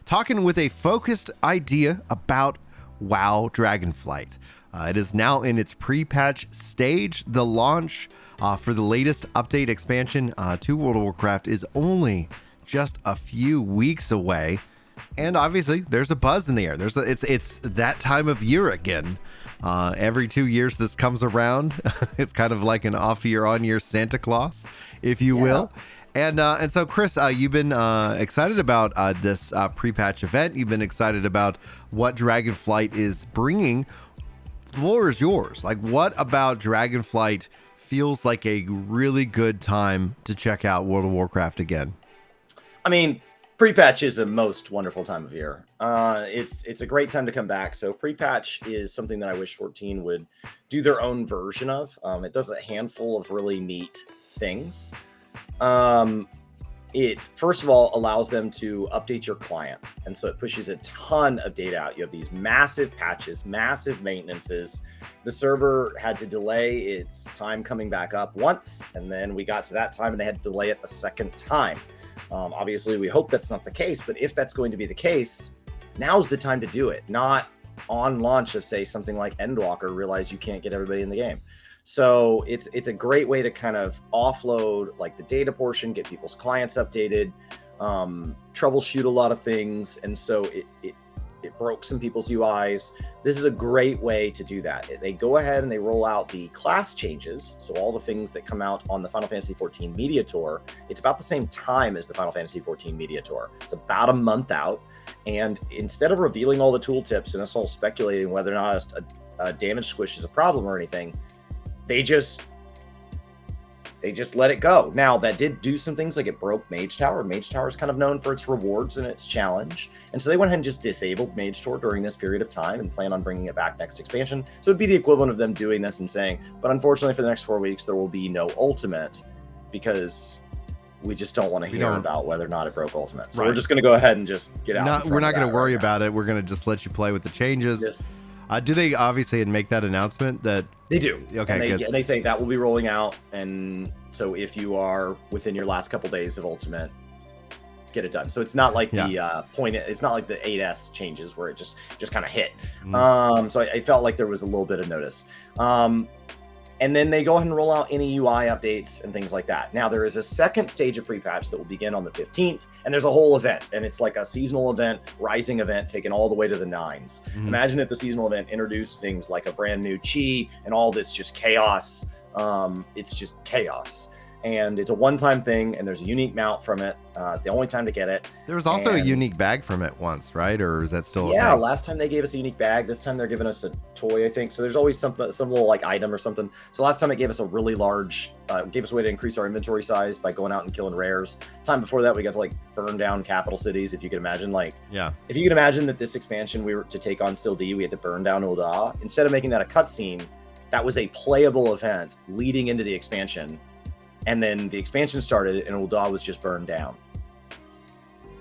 talking with a focused idea about WoW Dragonflight. It is now in its pre-patch stage. The launch for the latest update expansion to World of Warcraft is only just a few weeks away. And obviously, there's a buzz in the air. It's that time of year again. Every 2 years this comes around. It's kind of like an off-year, on-year Santa Claus, if you will. And so, Chris, you've been excited about this pre-patch event. You've been excited about what Dragonflight is bringing. The floor is yours. Like, what about Dragonflight feels like a really good time to check out World of Warcraft again? I mean, pre-patch is a most wonderful time of year. It's a great time to come back. So pre-patch is something that I wish 14 would do their own version of. It does a handful of really neat things. It first of all allows them to update your client, and so it pushes a ton of data out. You have these massive patches, massive maintenances. The server had to delay its time coming back up once, and then we got to that time and they had to delay it a second time. Obviously, we hope that's not the case, but if that's going to be the case, now's the time to do it, not on launch of, say, something like Endwalker, realize you can't get everybody in the game. So it's a great way to kind of offload like the data portion, get people's clients updated, troubleshoot a lot of things. And so it broke some people's UIs. This is a great way to do that. They go ahead and they roll out the class changes. So all the things that come out on the Final Fantasy XIV Media Tour, it's about the same time as the Final Fantasy XIV Media Tour. It's about a month out. And instead of revealing all the tooltips and us all speculating whether or not a damage squish is a problem or anything, they just let it go. Now, that did do some things, like it broke Mage Tower. Mage Tower is kind of known for its rewards and its challenge. And so they went ahead and just disabled Mage Tower during this period of time and plan on bringing it back next expansion. So it'd be the equivalent of them doing this and saying, but unfortunately for the next 4 weeks, there will be no Ultimate because we just don't want to hear about whether or not it broke Ultimate. So we're just going to go ahead and just get out. We're not going to worry about it. We're going to just let you play with the changes. Yes. Do they obviously make that announcement that they do? Okay, and they say that will be rolling out, and so if you are within your last couple days of Ultimate, get it done. So it's not like the point. It's not like the 8S changes where it just kind of hit. So I felt like there was a little bit of notice. And then they go ahead and roll out any UI updates and things like that. Now, there is a second stage of pre-patch that will begin on the 15th, and there's a whole event, and it's like a seasonal event, rising event, taken all the way to the 9s. Imagine if the seasonal event introduced things like a brand new chi and all this just chaos. It's just chaos. And it's a one-time thing, and there's a unique mount from it. It's the only time to get it. There was also a unique bag from it once, right? Or is that still? Yeah, last time they gave us a unique bag. This time they're giving us a toy, I think. So there's always some little like item or something. So last time it gave us a really large, gave us a way to increase our inventory size by going out and killing rares. Time before that, we got to like burn down capital cities. If you could imagine, if you could imagine that this expansion we were to take on Sildee, we had to burn down Ul'dah. Instead of making that a cutscene, that was a playable event leading into the expansion. And then the expansion started and Ul'dah was just burned down.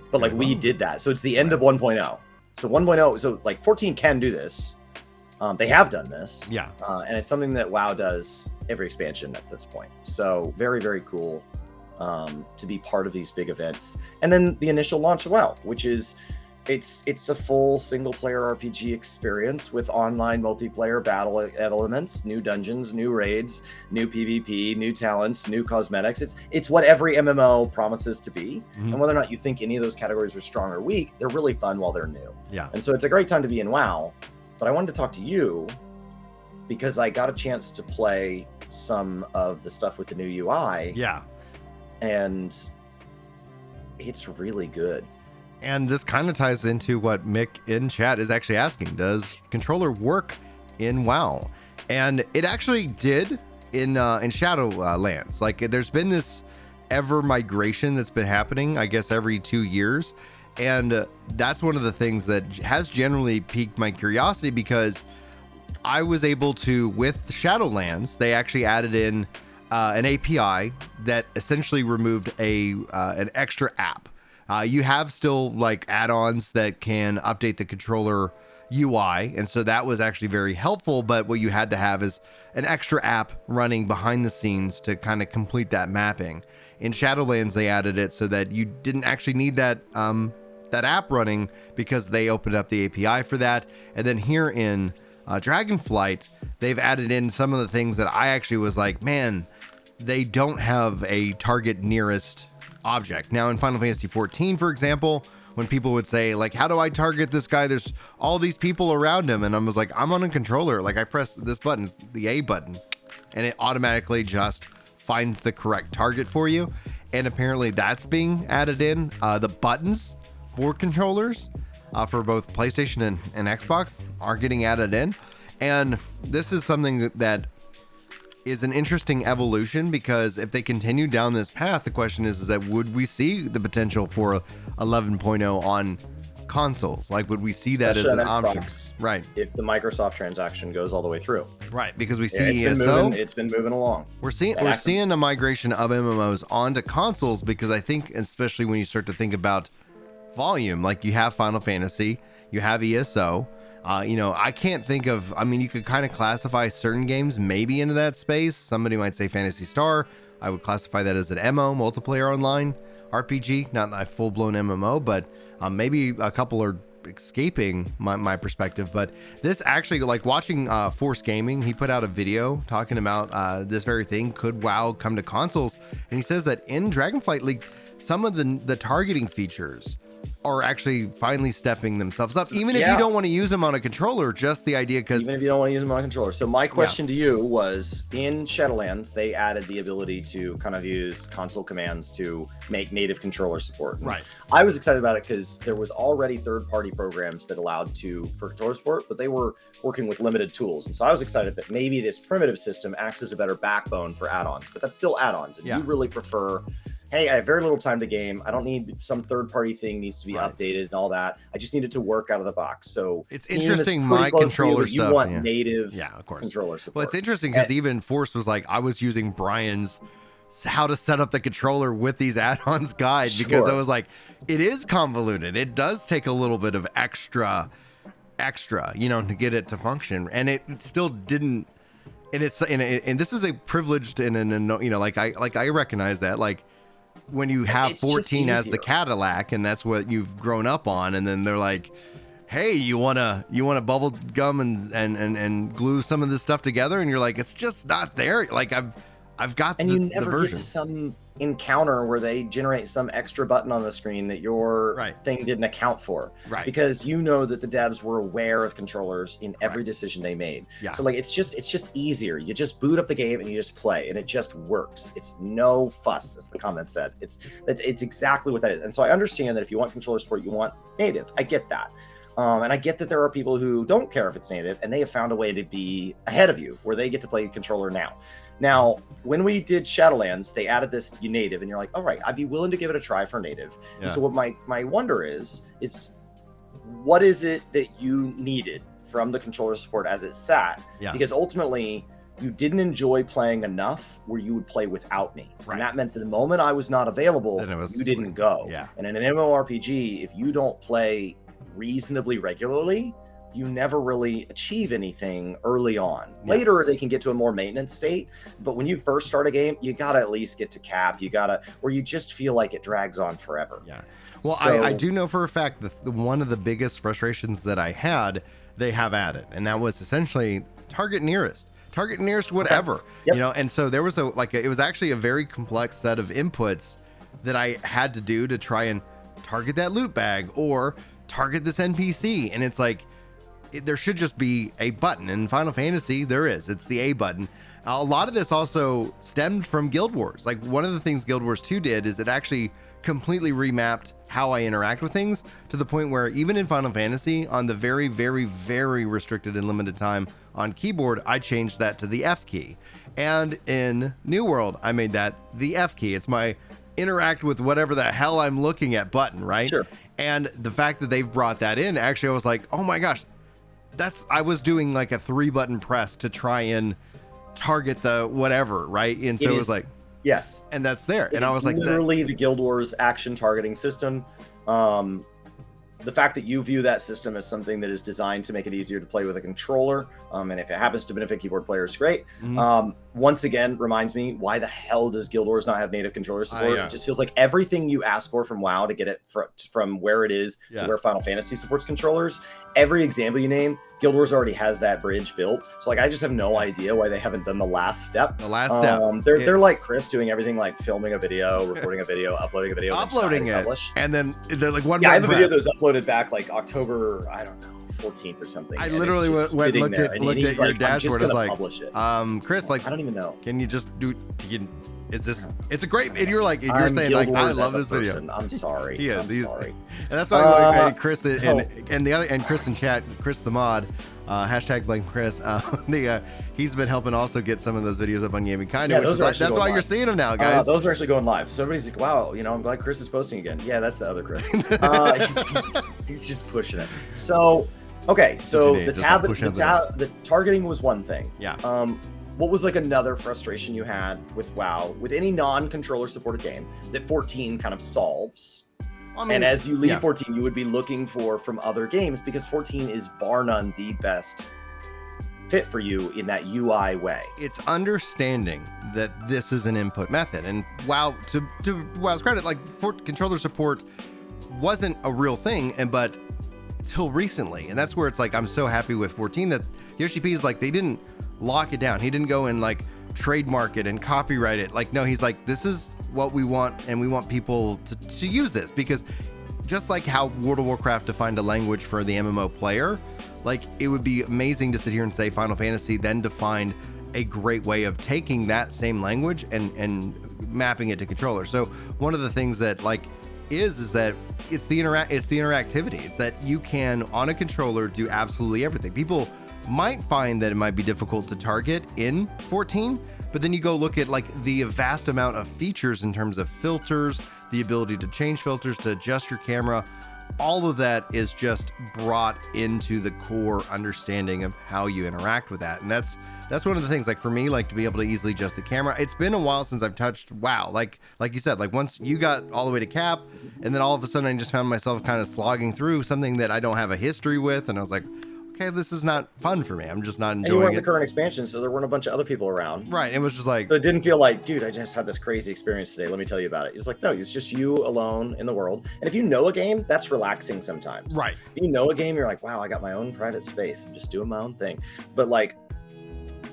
But like we did that. So it's the end of 1.0. So 1.0, so like 14 can do this. They have done this. Yeah. And it's something that WoW does every expansion at this point. So very, very cool to be part of these big events. And then the initial launch of WoW, which is it's a full single player RPG experience with online multiplayer battle elements, new dungeons, new raids, new PvP, new talents, new cosmetics. It's what every MMO promises to be. And whether or not you think any of those categories are strong or weak, they're really fun while they're new. Yeah. And so it's a great time to be in WoW. But I wanted to talk to you because I got a chance to play some of the stuff with the new UI. Yeah. And it's really good. And this kind of ties into what Mick in chat is actually asking. Does controller work in WoW? And it actually did in Shadowlands. Like there's been this ever migration that's been happening, I guess, every 2 years. And that's one of the things that has generally piqued my curiosity because I was able to, with Shadowlands, they actually added in an API that essentially removed an extra app. You have still like add-ons that can update the controller UI, and so that was actually very helpful, but what you had to have is an extra app running behind the scenes to kind of complete that mapping. In Shadowlands, they added it so that you didn't actually need that that app running because they opened up the API for that. And then here in Dragonflight, they've added in some of the things that I actually was like, man, they don't have a target nearest object. Now in Final Fantasy 14, for example, when people would say like, how do I target this guy? There's all these people around him. And I was like, I'm on a controller. Like I press this button, the A button, and it automatically just finds the correct target for you. And apparently that's being added in. The buttons for controllers for both PlayStation and Xbox are getting added in. And this is something that is an interesting evolution, because if they continue down this path, the question is that would we see the potential for 11.0 on consoles? Like, would we see that Especially as an on option? Xbox, Right. If the Microsoft transaction goes all the way through. Right, because we see ESO. ESO. It's been moving along. We're seeing a migration of MMOs onto consoles, because I think, especially when you start to think about volume, like you have Final Fantasy, you have ESO. I can't think of, you could kind of classify certain games maybe into that space. Somebody might say Phantasy Star. I would classify that as an MO, multiplayer online RPG, not a full-blown MMO, but maybe a couple are escaping my perspective. But this actually, like watching Force Gaming, he put out a video talking about this very thing. Could WoW come to consoles? And he says that in Dragonflight League, some of the targeting features are actually finally stepping themselves up, even if you don't want to use them on a controller. Just the idea, because even if you don't want to use them on a controller. So my question to you was, in Shadowlands, they added the ability to kind of use console commands to make native controller support. And right. I was excited about it because there was already third-party programs that allowed for controller support, but they were working with limited tools. And so I was excited that maybe this primitive system acts as a better backbone for add-ons, but that's still add-ons. And you really prefer, hey, I have very little time to game. I don't need some third-party thing needs to be updated and all that. I just need it to work out of the box. So it's interesting. My controller stuff. You want native of course. controller support. Well, it's interesting because even Force was like, I was using Brian's how to set up the controller with these add-ons guide, because I was like, it is convoluted. It does take a little bit of extra, to get it to function, and it still didn't. And and this is a privileged I recognize that, like, when you have it's 14 as the Cadillac and that's what you've grown up on, and then they're like, hey, you wanna bubble gum and glue some of this stuff together, and you're like, it's just not there. Like I've got and the, you never the version. get to some encounter where they generate some extra button on the screen that your thing didn't account for, because you know that the devs were aware of controllers in every decision they made. So like it's just easier. You just boot up the game and you just play, and it just works. It's no fuss, as the comment said. It's exactly what that is. And so I understand that if you want controller support, you want native. I get that. And I get that there are people who don't care if it's native, and they have found a way to be ahead of you where they get to play controller now. Now, when we did Shadowlands, they added this native, and you're like, all right, I'd be willing to give it a try for native. And so what my wonder is what is it that you needed from the controller support as it sat? Because ultimately, you didn't enjoy playing enough where you would play without me. And that meant that the moment I was not available, you didn't go. And in an MMORPG, if you don't play reasonably regularly, you never really achieve anything early on. Later, they can get to a more maintenance state, but when you first start a game, you gotta at least get to cap. You gotta, where you just feel like it drags on forever. Well, so, I do know for a fact that one of the biggest frustrations that I had, they have added, and that was essentially target nearest whatever. And so there was it was actually a very complex set of inputs that I had to do to try and target that loot bag or target this NPC, and it's like, there should just be a button. In Final Fantasy, there is. It's the A button. A lot of this also stemmed from Guild Wars. Like, one of the things Guild Wars 2 did is it actually completely remapped how I interact with things, to the point where even in Final Fantasy, on the very, very, very restricted and limited time on keyboard, I changed that to the F key. And in New World, I made that the F key. It's my interact with whatever the hell I'm looking at button, right? Sure. And the fact that they've brought that in, actually, I was like, oh my gosh, I was doing like a 3-button press to try and target the whatever, right? And so it was like, yes, and that's there. And I was like, literally the Guild Wars action targeting system. The fact that you view that system as something that is designed to make it easier to play with a controller, and if it happens to benefit keyboard players, great. once again reminds me, why the hell does Guild Wars not have native controller support? Yeah. It just feels like everything you ask for from WoW to get it from where it is Yeah. to where Final Fantasy supports controllers, every example you name, Guild Wars already has that bridge built. So like, I just have no idea why they haven't done the last step. They're like Chris, doing everything like filming a video, recording a video, uploading a video, uploading it, and then they're like one. Yeah, I have a video that was uploaded back like October, I don't know, 14th or something. I literally looked at your dashboard. I was like, Chris, like, I don't even know. Can you just do? Is this? It's a great. And you're like, you're saying like, I love this video. I'm sorry. He is. I'm sorry. And that's why like, Chris and the other and Chris in chat, Chris the mod, hashtag blame Chris. He's been helping also get some of those videos up on Gaming Kinda, which is like, that's why you're seeing them now, guys. Those are actually going live. So everybody's like, wow, I'm glad Chris is posting again. Yeah, that's the other Chris. He's just pushing it. So. Okay, so the targeting was one thing. Yeah. What was like another frustration you had with WoW, with any non-controller supported game that 14 kind of solves? And as you leave 14, you would be looking for from other games, because 14 is bar none the best fit for you in that UI way. It's understanding that this is an input method, and WoW, to WoW's credit, like controller support wasn't a real thing, but till recently, and that's where it's like, I'm so happy with 14 that Yoshi P is like, they didn't lock it down. He didn't go and like trademark it and copyright it. Like, no, he's like, this is what we want, and we want people to use this, because just like how World of Warcraft defined a language for the MMO player, like it would be amazing to sit here and say Final Fantasy then defined a great way of taking that same language and mapping it to controller. So one of the things that like is that it's the interactivity. It's that you can on a controller do absolutely everything. People might find that it might be difficult to target in 14, but then you go look at like the vast amount of features in terms of filters, the ability to change filters, to adjust your camera. All of that is just brought into the core understanding of how you interact with that. And that's one of the things, like for me, like to be able to easily adjust the camera. It's been a while since I've touched WoW. Like you said, like once you got all the way to cap, and then all of a sudden I just found myself kind of slogging through something that I don't have a history with. And I was like, okay, this is not fun for me. I'm just not enjoying it. And you weren't the current expansion, so there weren't a bunch of other people around. Right. It was just like, so it didn't feel like, dude, I just had this crazy experience today. Let me tell you about it. It's like, no, it's just you alone in the world. And if you know a game, that's relaxing sometimes. Right. If you know a game, you're like, wow, I got my own private space. I'm just doing my own thing. But like,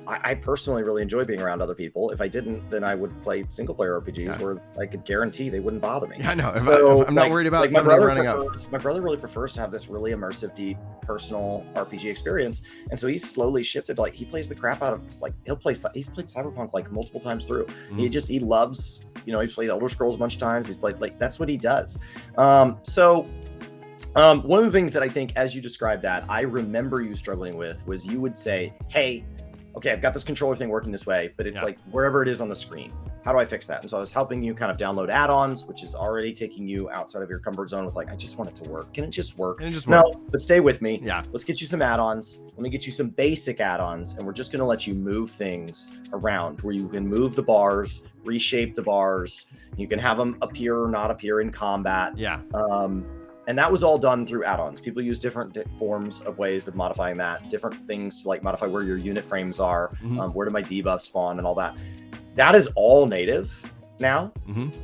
I personally really enjoy being around other people. If I didn't, then I would play single player RPGs where I could guarantee they wouldn't bother me. Yeah, I know. So, I'm not worried about my brother running up. My brother really prefers to have this really immersive, deep, personal RPG experience, and so he's slowly shifted. Like he plays the crap out of like he's played Cyberpunk like multiple times through. Mm-hmm. He loves, he's played Elder Scrolls a bunch of times. He's played like that's what he does. One of the things that I think, as you described that, I remember you struggling with was you would say, hey, okay, I've got this controller thing working this way, but it's like wherever it is on the screen. How do I fix that? And so I was helping you kind of download add-ons, which is already taking you outside of your comfort zone with like, I just want it to work. Can it just work? No, but stay with me. Yeah. Let's get you some add-ons. Let me get you some basic add-ons, and we're just going to let you move things around where you can move the bars, reshape the bars. You can have them appear or not appear in combat. Yeah. And that was all done through add-ons. People use different forms of ways of modifying that, different things to like modify where your unit frames are, where do my debuffs spawn and all that. That is all native now.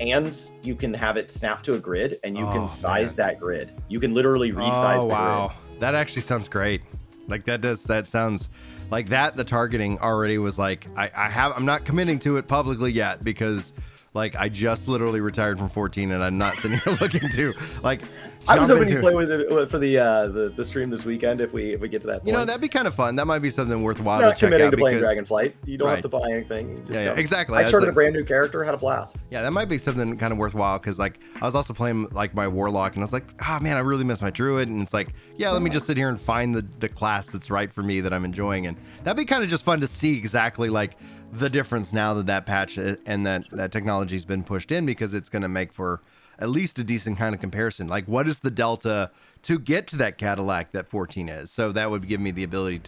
And you can have it snap to a grid, and you can size that grid. You can literally resize the grid. That actually sounds great. Like that sounds like that. The targeting already was like, I'm not committing to it publicly yet because like I just literally retired from 14 and I'm not sitting here looking to like. I was hoping you play with it for the stream this weekend if we get to that point. That'd be kind of fun. That might be something worthwhile to check out. Committing to playing Dragonflight. You don't have to buy anything. Exactly. I started a brand new character, had a blast. Yeah, that might be something kind of worthwhile because like I was also playing like my Warlock and I was like, man, I really miss my Druid, and it's like, let me just sit here and find the class that's right for me that I'm enjoying, and that'd be kind of just fun to see exactly like the difference now that patch and that technology's been pushed in, because it's going to make for at least a decent kind of comparison. Like, what is the delta to get to that Cadillac that 14 is? So that would give me the ability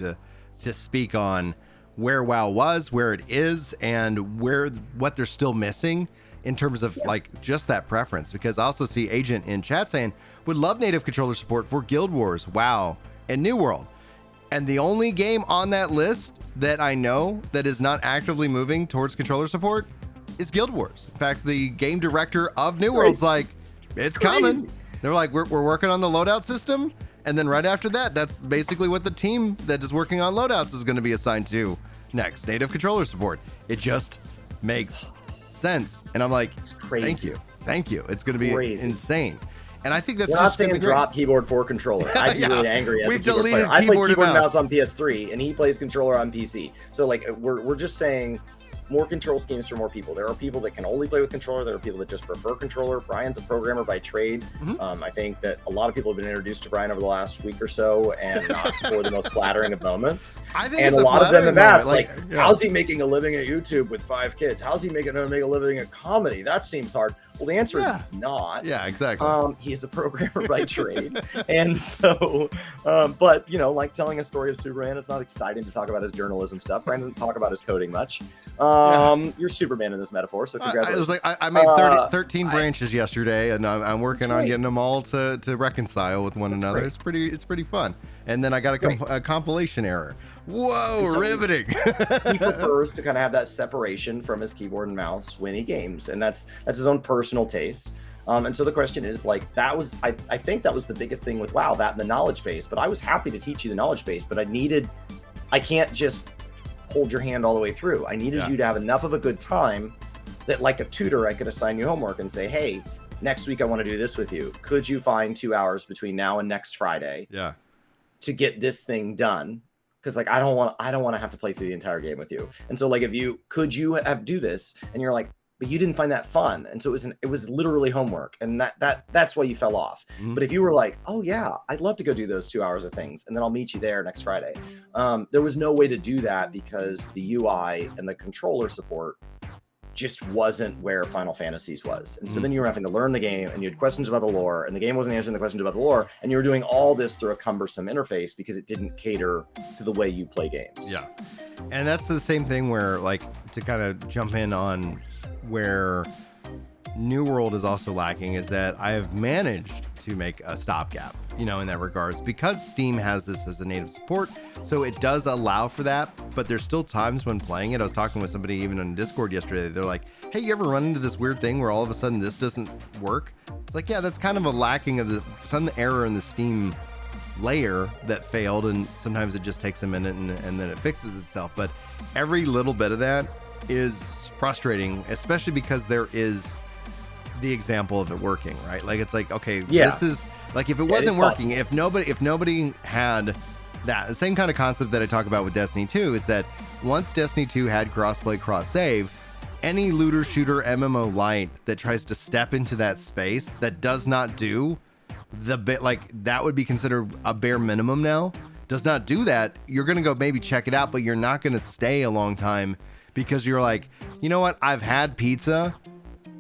to speak on where WoW was, where it is, and what they're still missing in terms of like just that preference. Because I also see Agent in chat saying would love native controller support for Guild Wars, WoW, and New World. And the only game on that list that I know that is not actively moving towards controller support is Guild Wars. In fact, the game director of New World's like, it's coming. They're like, we're working on the loadout system. And then right after that, that's basically what the team that is working on loadouts is going to be assigned to next. Native controller support. It just makes sense. And I'm like, it's crazy. Thank you. It's going to be insane. And I think that's We're not saying drop keyboard for controller. I'd be really angry as a keyboard player. I play keyboard and mouse on PS3, and he plays controller on PC. So like, we're just saying more control schemes for more people. There are people that can only play with controller. There are people that just prefer controller. Brian's a programmer by trade. I think that a lot of people have been introduced to Brian over the last week or so, and not for the most flattering of moments. I think and a lot of them have asked, how's he making a living at YouTube with 5 kids? How's he making a living at comedy? That seems hard. Well, the answer is he's not. Yeah, exactly. He is a programmer by trade. And so, but, you know, like telling a story of Superman, it's not exciting to talk about his journalism stuff. Brian doesn't talk about his coding much. You're Superman in this metaphor, so congratulations. It was like, I made 13 branches yesterday, and I'm working on getting them all to reconcile with one another. Great. It's pretty fun. And then I got a compilation error. Whoa, so riveting. He prefers to kind of have that separation from his keyboard and mouse when he games, and that's his own personal taste. And so the question is, like, I think that was the biggest thing with WoW, that and the knowledge base. But I was happy to teach you the knowledge base, but I can't just hold your hand all the way through. I needed you to have enough of a good time that, like a tutor, I could assign you homework and say, hey, next week I want to do this with you. Could you find 2 hours between now and next Friday to get this thing done? Because like I don't want to have to play through the entire game with you. And so like could you do this? And you're like, but you didn't find that fun. And so it was literally homework, and that's why you fell off. But if you were like, oh yeah, I'd love to go do those 2 hours of things, and then I'll meet you there next Friday. There was no way to do that because the UI and the controller support just wasn't where Final Fantasies was. And so then you were having to learn the game, and you had questions about the lore, and the game wasn't answering the questions about the lore, and you were doing all this through a cumbersome interface because it didn't cater to the way you play games. Yeah. And that's the same thing where, like, to kind of jump in on where New World is also lacking, is that I have managed to make a stopgap, you know, in that regards, because Steam has this as a native support. So it does allow for that, but there's still times when playing it. I was talking with somebody even on Discord yesterday. They're like, hey, you ever run into this weird thing where all of a sudden this doesn't work? It's like, yeah, that's kind of a lacking of some error in the Steam layer that failed, and sometimes it just takes a minute and then it fixes itself. But every little bit of that is frustrating, especially because there is the example of it working, right? Like, it's like, okay, this is like, if it wasn't working, if nobody had that, the same kind of concept that I talk about with Destiny 2 is that once Destiny 2 had crossplay, cross save, any looter shooter MMO light that tries to step into that space that does not do the bit, like that would be considered a bare minimum now, does not do that, you're gonna go maybe check it out, but you're not gonna stay a long time because you're like, you know what, I've had pizza,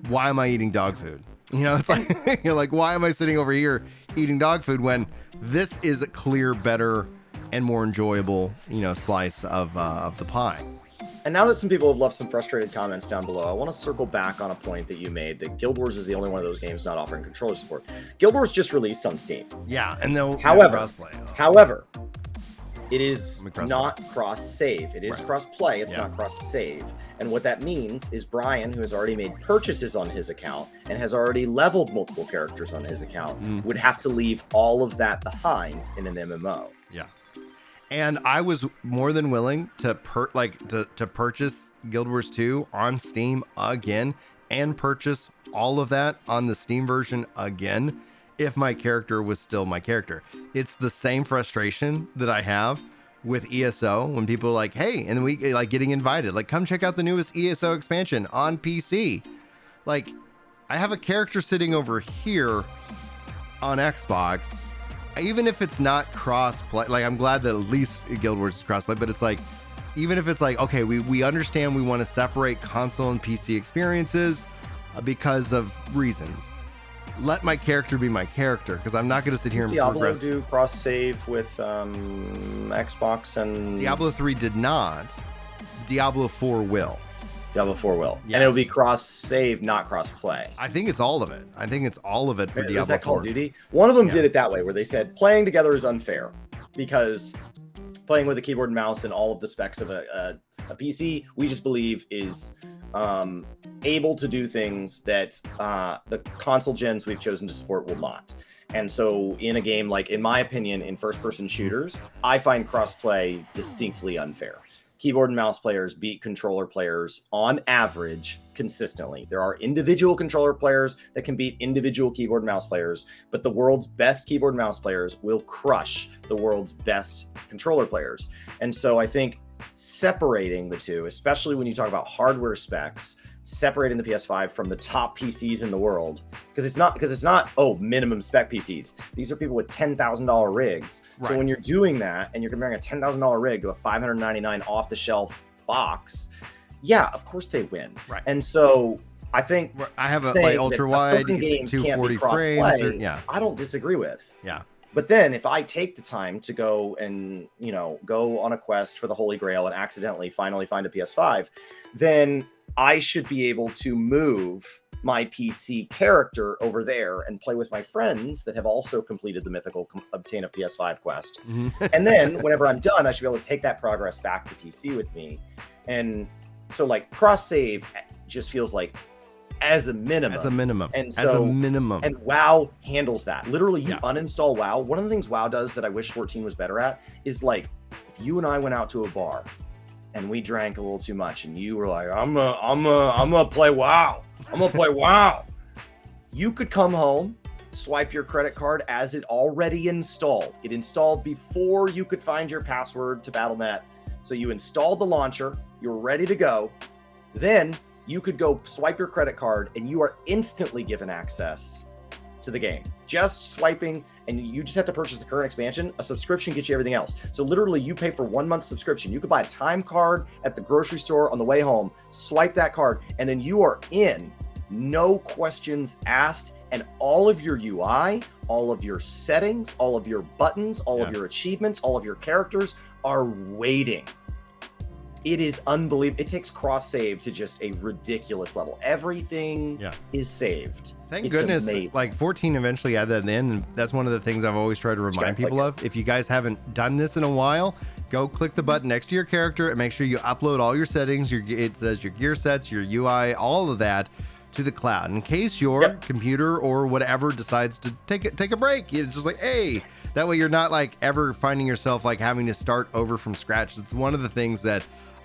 why am I eating dog food? You know, it's like, you're like, why am I sitting over here eating dog food when this is a clear, better, and more enjoyable, you know, slice of the pie. And now that some people have left some frustrated comments down below, I want to circle back on a point that you made, that Guild Wars is the only one of those games not offering controller support. Guild Wars just released on Steam. Yeah, and they'll however, it is not cross-save. It is cross-play. It's not cross-save. And what that means is Brian, who has already made purchases on his account and has already leveled multiple characters on his account, would have to leave all of that behind in an MMO. Yeah. And I was more than willing to purchase Guild Wars 2 on Steam again and purchase all of that on the Steam version again if my character was still my character. It's the same frustration that I have with ESO when people are like, hey, and we like getting invited, like, come check out the newest ESO expansion on PC. Like, I have a character sitting over here on Xbox. Even if it's not cross-play, like, I'm glad that at least Guild Wars is cross-play, but it's like, even if it's like, okay, we understand we want to separate console and PC experiences because of reasons. Let my character be my character, because I'm not going to sit here and progress. Diablo do cross-save with Xbox and... Diablo 3 did not. Diablo 4 will. Diablo 4 will. Yes. And it'll be cross-save, not cross-play. I think it's all of it. I think it's all of it for Diablo 4. Is that Call of Duty? One of them did it that way, where they said playing together is unfair because playing with a keyboard and mouse and all of the specs of a PC, we just believe is able to do things that the console gens we've chosen to support will not. And so in a game, like, in my opinion, in first-person shooters, I find crossplay distinctly unfair. Keyboard and mouse players beat controller players on average consistently. There are individual controller players that can beat individual keyboard and mouse players, but the world's best keyboard and mouse players will crush the world's best controller players. And so I think separating the two, especially when you talk about hardware specs, separating the PS5 from the top PCs in the world, because it's not minimum spec PCs. These are people with $10,000 rigs. Right. So when you're doing that and you're comparing a $10,000 rig to a $599 off the shelf box, yeah, of course they win. Right. And so I think I have a like ultra wide games can't be cross-play, I don't disagree with. Yeah. But then if I take the time to go and, go on a quest for the Holy Grail and accidentally finally find a PS5, then I should be able to move my PC character over there and play with my friends that have also completed the mythical obtain a PS5 quest. Mm-hmm. And then whenever I'm done, I should be able to take that progress back to PC with me. And so like cross save just feels like as a minimum. And so, and WoW handles that. Literally, you uninstall WoW. One of the things WoW does that I wish 14 was better at is, like, if you and I went out to a bar and we drank a little too much and you were like, I'm gonna play WoW. I'm gonna play WoW. You could come home, swipe your credit card as it already installed. It installed before you could find your password to Battle.net. So you installed the launcher, you're ready to go. Then you could go swipe your credit card and you are instantly given access to the game. Just swiping, and you just have to purchase the current expansion. A subscription gets you everything else. So literally you pay for 1 month subscription. You could buy a time card at the grocery store on the way home, swipe that card, and then you are in, no questions asked. And all of your UI, all of your settings, all of your buttons, all of your achievements, all of your characters are waiting. It is unbelievable. It takes cross save to just a ridiculous level. Everything is saved. Thank goodness, amazing. Like 14 eventually added that in, and that's one of the things I've always tried to remind people of. If you guys haven't done this in a while, go click the button next to your character and make sure you upload all your settings. It says your gear sets, your UI, all of that to the cloud. In case your computer or whatever decides to take a break, it's just like, hey, that way you're not like ever finding yourself like having to start over from scratch. It's one of the things that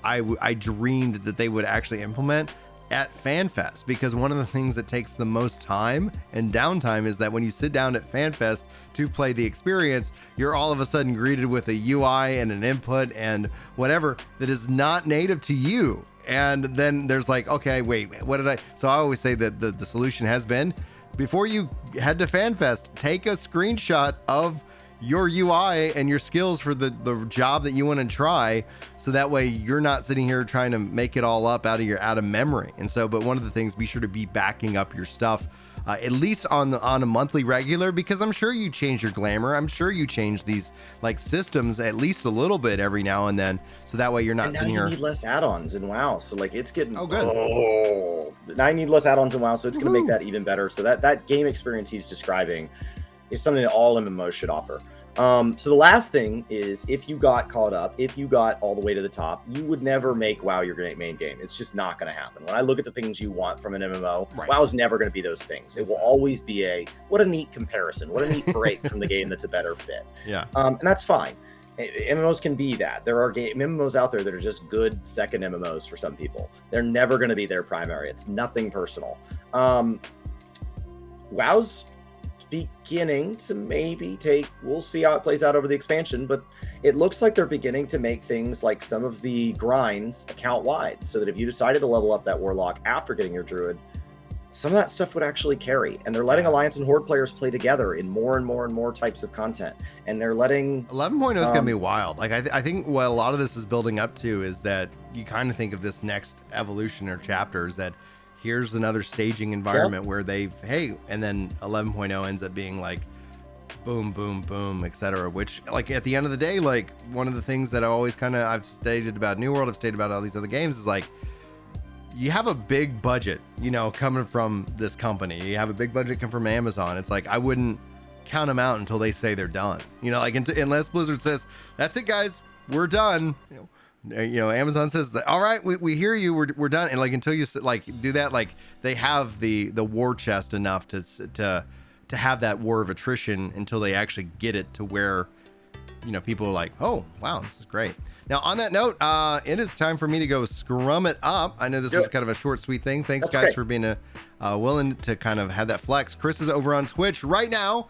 I dreamed that they would actually implement at FanFest, because one of the things that takes the most time and downtime is that when you sit down at FanFest to play the experience, you're all of a sudden greeted with a UI and an input and whatever that is not native to you. And then there's like, okay, wait, what did I? So I always say that the solution has been, before you head to FanFest, take a screenshot of your UI and your skills for the job that you want to try, so that way you're not sitting here trying to make it all up out of memory. And so, but one of the things, be sure to be backing up your stuff at least on a monthly regular, because I'm sure you change your glamour. I'm sure you change these like systems at least a little bit every now and then, so that way you're not sitting here. You need less add-ons in WoW, so like it's getting good. Now I need less add-ons in WoW, so it's going to make that even better. So that game experience he's describing is something that all MMOs should offer. So the last thing is, if you got caught up, if you got all the way to the top, you would never make WoW your main game. It's just not going to happen. When I look at the things you want from an MMO, WoW's never going to be those things. It will always be what a neat comparison, what a neat break from the game that's a better fit. Yeah. And that's fine. MMOs can be that. There are MMOs out there that are just good second MMOs for some people. They're never going to be their primary. It's nothing personal. WoW's beginning to maybe we'll see how it plays out over the expansion, but it looks like they're beginning to make things like some of the grinds account wide, so that if you decided to level up that warlock after getting your druid, some of that stuff would actually carry. And they're letting Alliance and Horde players play together in more and more and more types of content, and they're letting 11.0 is gonna be wild. Like I think what a lot of this is building up to is that you kind of think of this next evolution or chapters, that here's another staging environment where and then 11.0 ends up being like boom, boom, boom, etc. Which, like, at the end of the day, like, one of the things that I've stated about New World, I've stated about all these other games, is like, you have a big budget, coming from this company. You have a big budget come from Amazon. It's like, I wouldn't count them out until they say they're done. Like, unless Blizzard says, that's it, guys, we're done. Amazon says that, all right, we hear you, we're done. And like, until you like do that, like they have the war chest enough to have that war of attrition until they actually get it to where, people are like, oh, wow, this is great. Now, on that note, it is time for me to go scrum it up. I know this was kind of a short, sweet thing. Thanks, guys, for being willing to kind of have that flex. Chris is over on Twitch right now